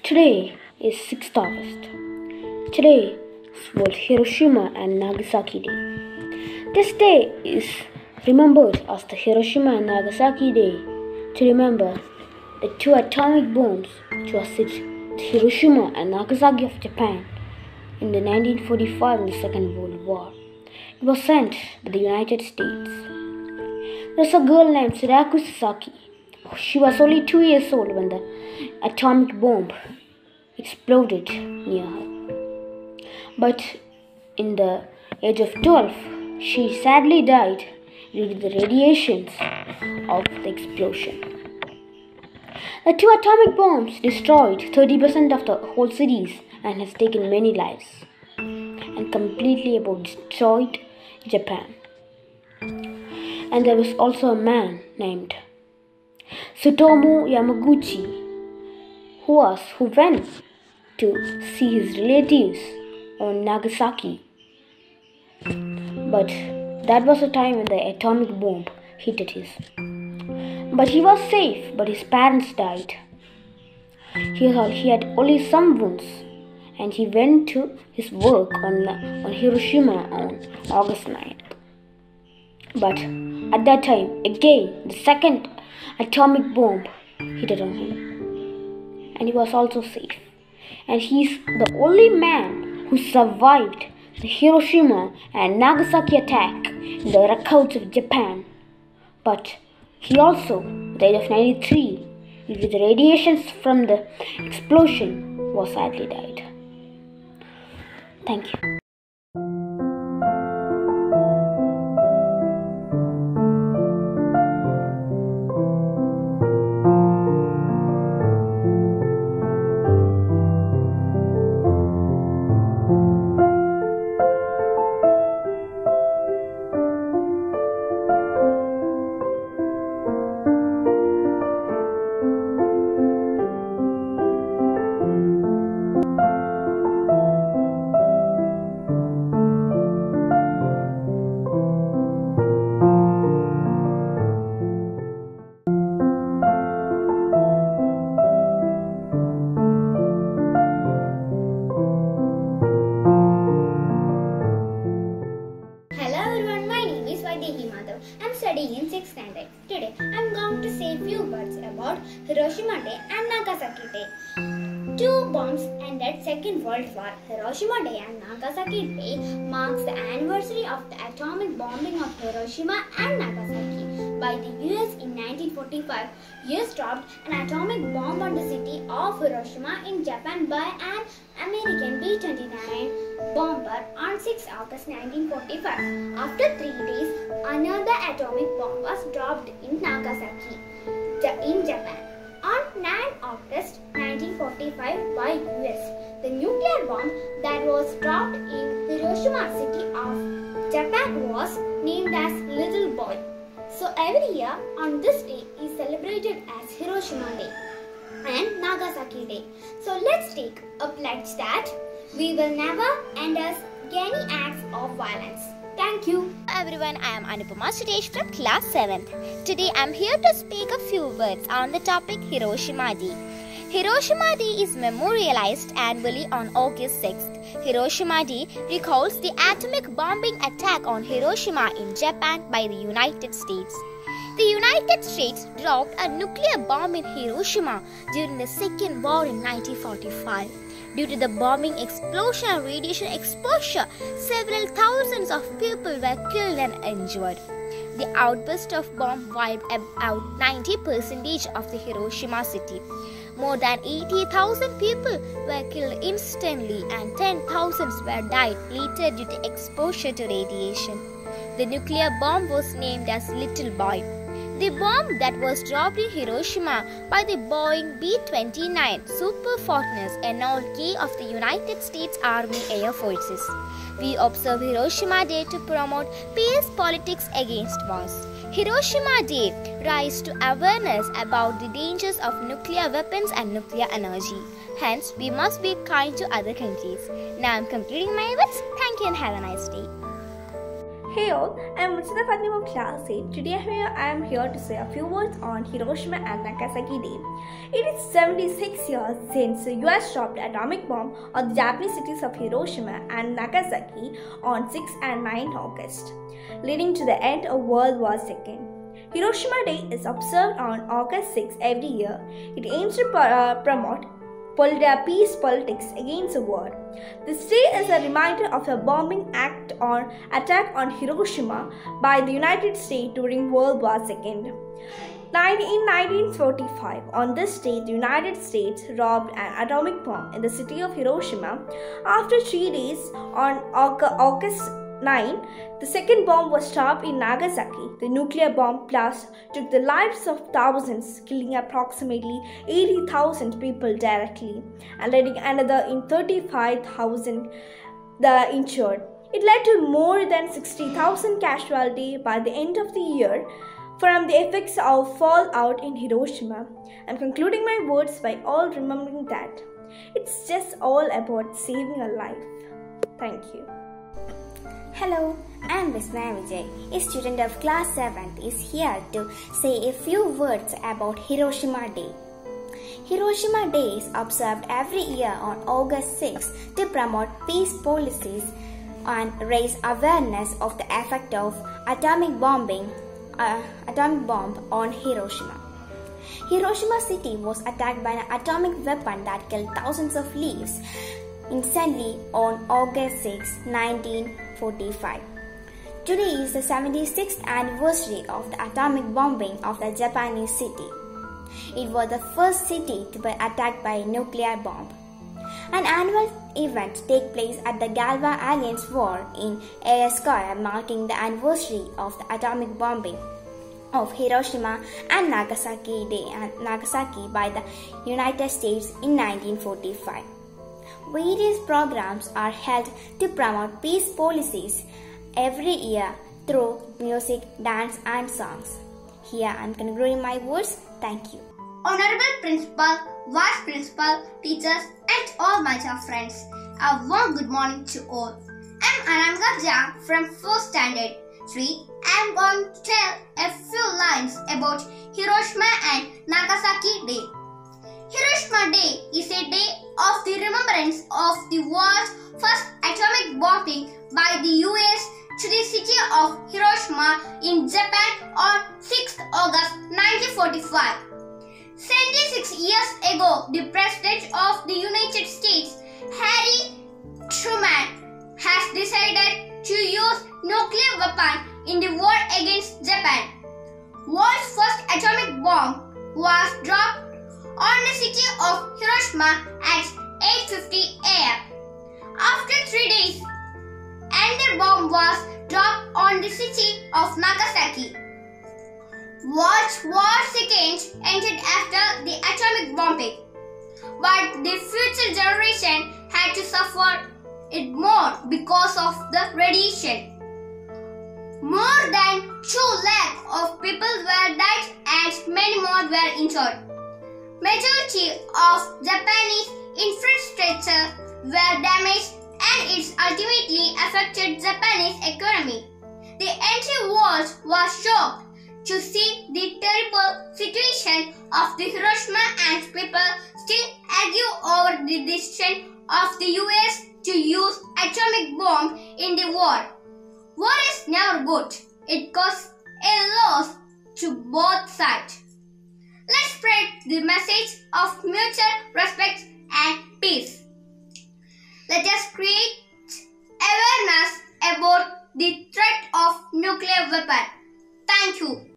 Today is 6th August. Today is World Hiroshima and Nagasaki Day. This day is remembered as the Hiroshima and Nagasaki Day to remember the two atomic bombs which was hit at Hiroshima and Nagasaki of Japan in the 1945 in the Second World War. It was sent by the United States. There was a girl named Sadako Sasaki. She was only 2 years old when the atomic bomb exploded near her. But in the age of 12, she sadly died due to the radiations of the explosion. The two atomic bombs destroyed 30% of the whole cities and has taken many lives and completely destroyed Japan. And there was also a man named Tsutomu Yamaguchi who went to see his relatives on Nagasaki. But that was the time when the atomic bomb hit at his. But he was safe, but his parents died. He had only some wounds, and he went to his work on Hiroshima on August 9th. But at that time, again, the second atomic bomb hit on him, and he was also safe. And he's the only man who survived the Hiroshima and Nagasaki attack in the records of Japan. But he also, at the age of 93, due to the radiations from the explosion, was sadly died. Thank you. I'm studying in 6th standard. Today, I'm going to say a few words about Hiroshima Day and Nagasaki Day. Two bombs ended Second World War. Hiroshima Day and Nagasaki Day marks the anniversary of the atomic bombing of Hiroshima and Nagasaki by the US in 1945. US dropped an atomic bomb on the city of Hiroshima in Japan by an American B-29 bomber on 6 August 1945. After 3 days, another atomic bomb was dropped in Nagasaki, in Japan. On 9 August 1945 by US, the nuclear bomb that was dropped in Hiroshima city of Japan was named as Little Boy. So every year on this day is celebrated as Hiroshima Day and Nagasaki Day. So let's take a pledge that we will never endorse any acts of violence. Thank you. Hello everyone, I am Anupama Sudesh from class 7th. Today I am here to speak a few words on the topic Hiroshima Day. Hiroshima Day is memorialized annually on August 6th. Hiroshima Day recalls the atomic bombing attack on Hiroshima in Japan by the United States. The United States dropped a nuclear bomb in Hiroshima during the Second War in 1945. Due to the bombing explosion and radiation exposure, several thousands of people were killed and injured. The outburst of bomb wiped out 90% of the Hiroshima city. More than 80,000 people were killed instantly and 10,000 were died later due to exposure to radiation. The nuclear bomb was named as Little Boy. The bomb that was dropped in Hiroshima by the Boeing B-29 Super Fortress NLK of the United States Army Air Forces. We observe Hiroshima Day to promote peace politics against wars. Hiroshima Day raises to awareness about the dangers of nuclear weapons and nuclear energy. Hence, we must be kind to other countries. Now I am completing my words. Thank you and have a nice day. Hey all, I'm Mutsina Fatima of Class 8. Today I am here to say a few words on Hiroshima and Nagasaki Day. It is 76 years since the US dropped atomic bomb on the Japanese cities of Hiroshima and Nagasaki on 6 and 9 August, leading to the end of World War II. Hiroshima Day is observed on August 6 every year. It aims to promote peace politics against the war. This day is a reminder of a bombing attack on Hiroshima by the United States during World War II. In 1945, on this day, the United States dropped an atomic bomb in the city of Hiroshima. After 3 days, on August 9, the second bomb was dropped in Nagasaki. The nuclear bomb blast took the lives of thousands, killing approximately 80,000 people directly and letting another 35,000 injured. It led to more than 60,000 casualties by the end of the year from the effects of fallout in Hiroshima. I'm concluding my words by all remembering that it's just all about saving a life. Thank you. Hello, I am Vismaya Vijay, a student of class 7th is here to say a few words about Hiroshima Day. Hiroshima Day is observed every year on August 6 to promote peace policies and raise awareness of the effect of atomic bomb on Hiroshima. Hiroshima city was attacked by an atomic weapon that killed thousands of lives instantly on August 6, 1945. Today is the 76th anniversary of the atomic bombing of the Japanese city. It was the first city to be attacked by a nuclear bomb. An annual event takes place at the Galva Alliance War in Eyskara, marking the anniversary of the atomic bombing of Hiroshima and Nagasaki by the United States in 1945. Various programs are held to promote peace policies every year through music, dance and songs. Here I am concluding my words. Thank you. Honorable Principal, Vice Principal, teachers and all my dear friends, a warm good morning to all. I am Anamika Jha from 4th Standard 3. I am going to tell a few lines about Hiroshima and Nagasaki Day. Hiroshima Day is a day of the remembrance of the world's first atomic bombing by the US to the city of Hiroshima in Japan on 6th August 1945. 76 years ago, the President of the United States, Harry Truman, has decided to use nuclear weapon in the war against Japan. World's first atomic bomb was dropped on the city of Hiroshima at 8:50 a.m. After 3 days, another bomb was dropped on the city of Nagasaki. World War II ended after the atomic bombing, but the future generation had to suffer it more because of the radiation. More than 2 lakh of people were died and many more were injured. Majority of Japanese infrastructure were damaged and it ultimately affected Japanese economy. The entire world was shocked to see the terrible situation of the Hiroshima and people still argue over the decision of the US to use atomic bomb in the war. War is never good. It causes a loss to both sides. Let's spread the message of mutual respect and peace. Let us create awareness about the threat of nuclear weapon. Thank you.